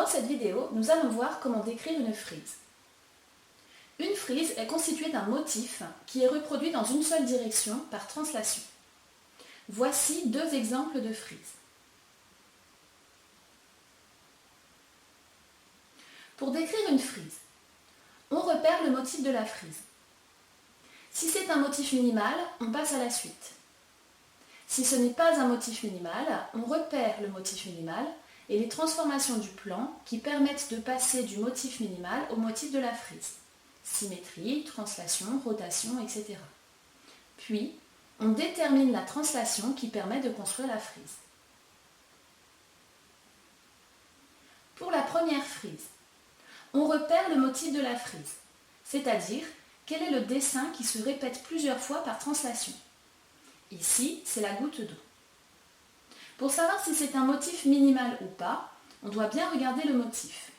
Dans cette vidéo, nous allons voir comment décrire une frise. Une frise est constituée d'un motif qui est reproduit dans une seule direction par translation. Voici deux exemples de frises. Pour décrire une frise, on repère le motif de la frise. Si c'est un motif minimal, on passe à la suite. Si ce n'est pas un motif minimal, on repère le motif minimal et les transformations du plan qui permettent de passer du motif minimal au motif de la frise. Symétrie, translation, rotation, etc. Puis, on détermine la translation qui permet de construire la frise. Pour la première frise, on repère le motif de la frise, c'est-à-dire quel est le dessin qui se répète plusieurs fois par translation. Ici, c'est la goutte d'eau. Pour savoir si c'est un motif minimal ou pas, on doit bien regarder le motif.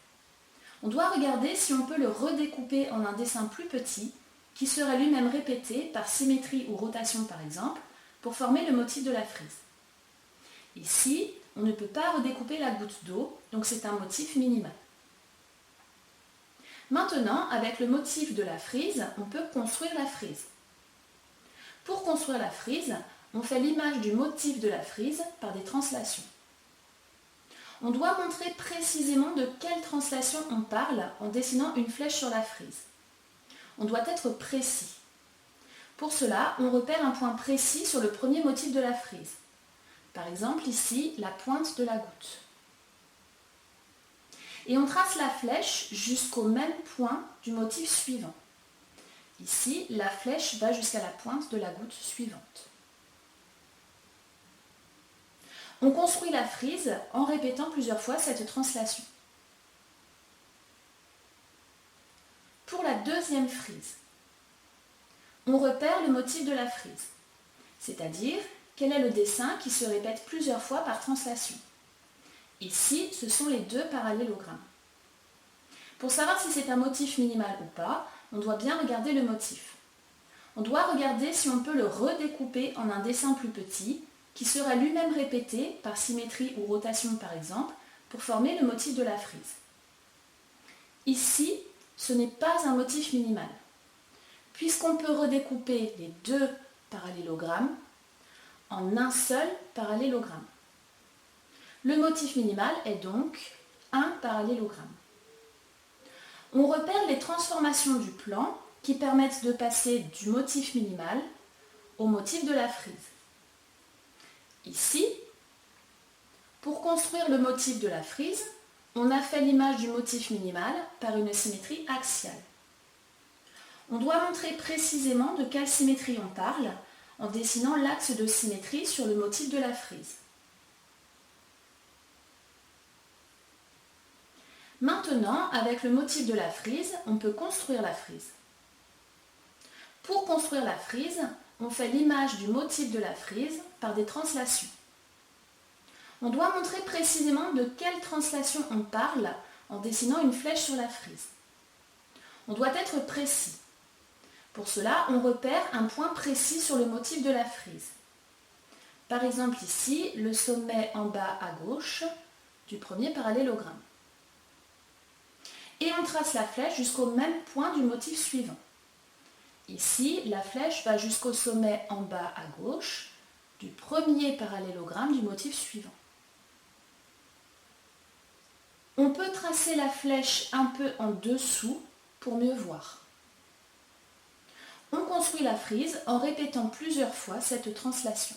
On doit regarder si on peut le redécouper en un dessin plus petit, qui serait lui-même répété par symétrie ou rotation par exemple, pour former le motif de la frise. Ici, on ne peut pas redécouper la goutte d'eau, donc c'est un motif minimal. Maintenant, avec le motif de la frise, on peut construire la frise. Pour construire la frise, on fait l'image du motif de la frise par des translations. On doit montrer précisément de quelle translation on parle en dessinant une flèche sur la frise. On doit être précis. Pour cela, on repère un point précis sur le premier motif de la frise. Par exemple, ici, la pointe de la goutte. Et on trace la flèche jusqu'au même point du motif suivant. Ici, la flèche va jusqu'à la pointe de la goutte suivante. On construit la frise en répétant plusieurs fois cette translation. Pour la deuxième frise, on repère le motif de la frise, c'est-à-dire quel est le dessin qui se répète plusieurs fois par translation. Ici, ce sont les deux parallélogrammes. Pour savoir si c'est un motif minimal ou pas, on doit bien regarder le motif. On doit regarder si on peut le redécouper en un dessin plus petit, qui sera lui-même répété par symétrie ou rotation par exemple, pour former le motif de la frise. Ici, ce n'est pas un motif minimal, puisqu'on peut redécouper les deux parallélogrammes en un seul parallélogramme. Le motif minimal est donc un parallélogramme. On repère les transformations du plan qui permettent de passer du motif minimal au motif de la frise. Ici, pour construire le motif de la frise, on a fait l'image du motif minimal par une symétrie axiale. On doit montrer précisément de quelle symétrie on parle en dessinant l'axe de symétrie sur le motif de la frise. Maintenant, avec le motif de la frise, on peut construire la frise. Pour construire la frise, on fait l'image du motif de la frise par des translations. On doit montrer précisément de quelle translation on parle en dessinant une flèche sur la frise. On doit être précis. Pour cela, on repère un point précis sur le motif de la frise. Par exemple ici, le sommet en bas à gauche du premier parallélogramme. Et on trace la flèche jusqu'au même point du motif suivant. Ici, la flèche va jusqu'au sommet en bas à gauche du premier parallélogramme du motif suivant. On peut tracer la flèche un peu en dessous pour mieux voir. On construit la frise en répétant plusieurs fois cette translation.